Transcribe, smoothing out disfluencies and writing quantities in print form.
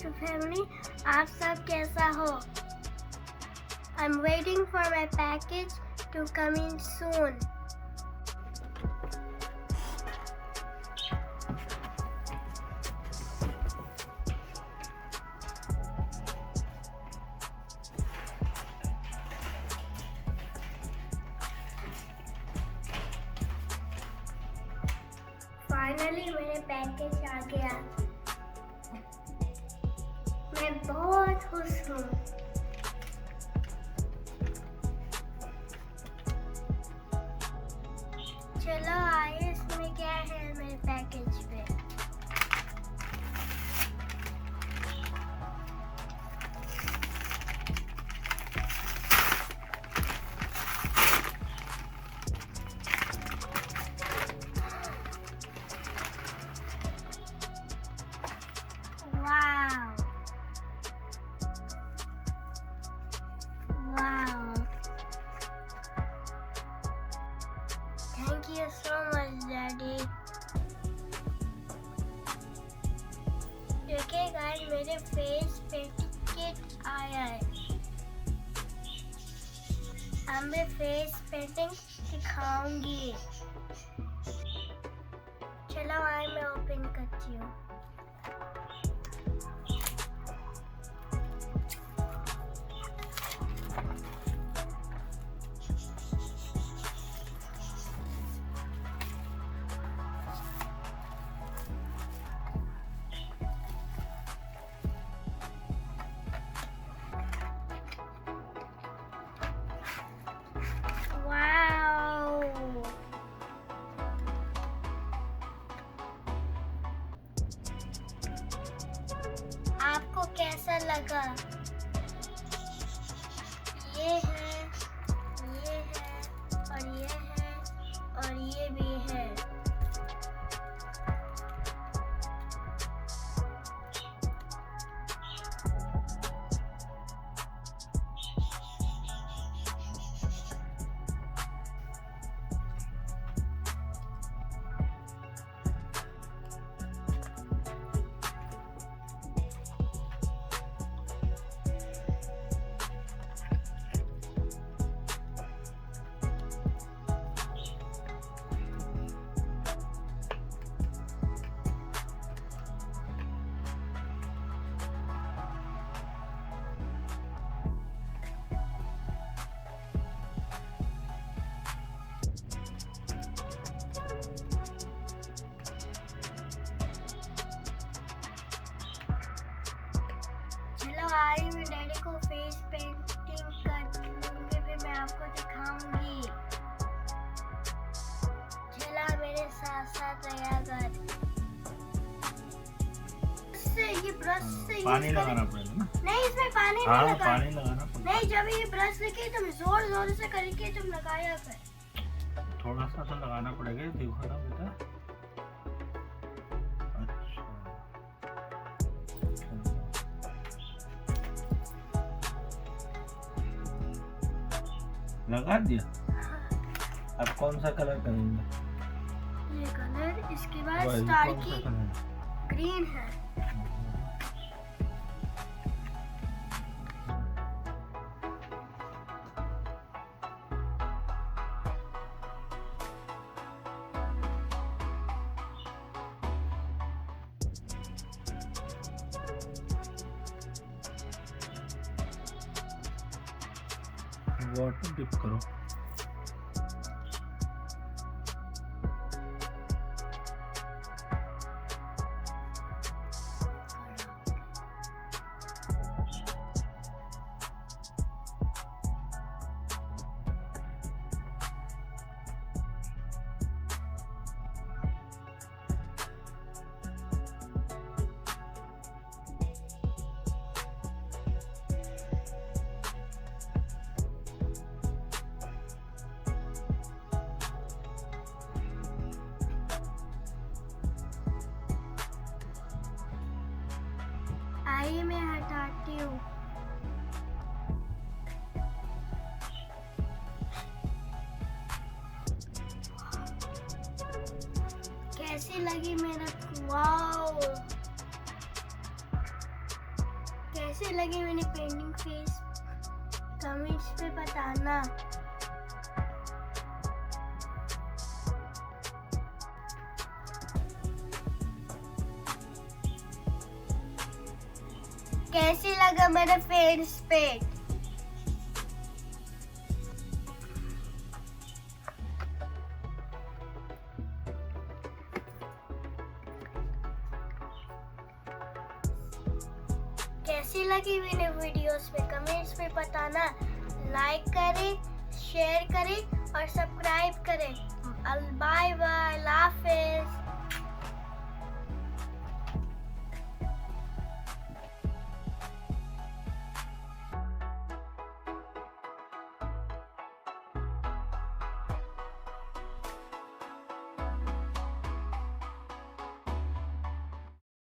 YouTube family. आप सब कैसा हो? I'm waiting for my package to come in soon. Finally मेरे पैकेज आ गया। मैं बहुत खुश हूँ। चलो आइए इसमें क्या है मेरे पैकेज पे। Wow. Wow. Thank you so much, Daddy. देखिए गाइस मेरे फेस पेंटिंग किट आया है। अब मैं फेस पेंटिंग दिखाऊंगी। चलो आइए मैं ओपन करती हूँ। आपको कैसा लगा? ये है और ये है और ये भी है। आई मैं डैडी को फेस पेंटिंग करूंगी, फिर मैं आपको दिखाऊंगी। चला मेरे साथ साथ रहा कर। ये ब्रश से पानी लगाना पड़ेगा ना? नहीं इसमें पानी हाँ, नहीं पानी लगाना पड़ेगा। नहीं जब ये ब्रश लेके तुम जोर जोर से करके तुम लगाया कर। थोड़ा सा तो लगाना पड़ेगा। देखो ना बेटा। लगा दिया। अब कौन सा कलर करेंगे? ये कलर, इसके बाद स्टार की ग्रीन है। वाटर डिप करो। आइए मैं हटाती हूँ। कैसी लगी मेरा? वाओ कैसी लगी मेरी पेंटिंग फेस कमेंट्स पे बताना। कैसी लगा मेरे फेस पे? कैसी लगी मेरे वीडियोस पे कमेंट्स में बताना। लाइक करें, शेयर करें और सब्सक्राइब करें। बाय बाय, अल्लाह हाफिज़।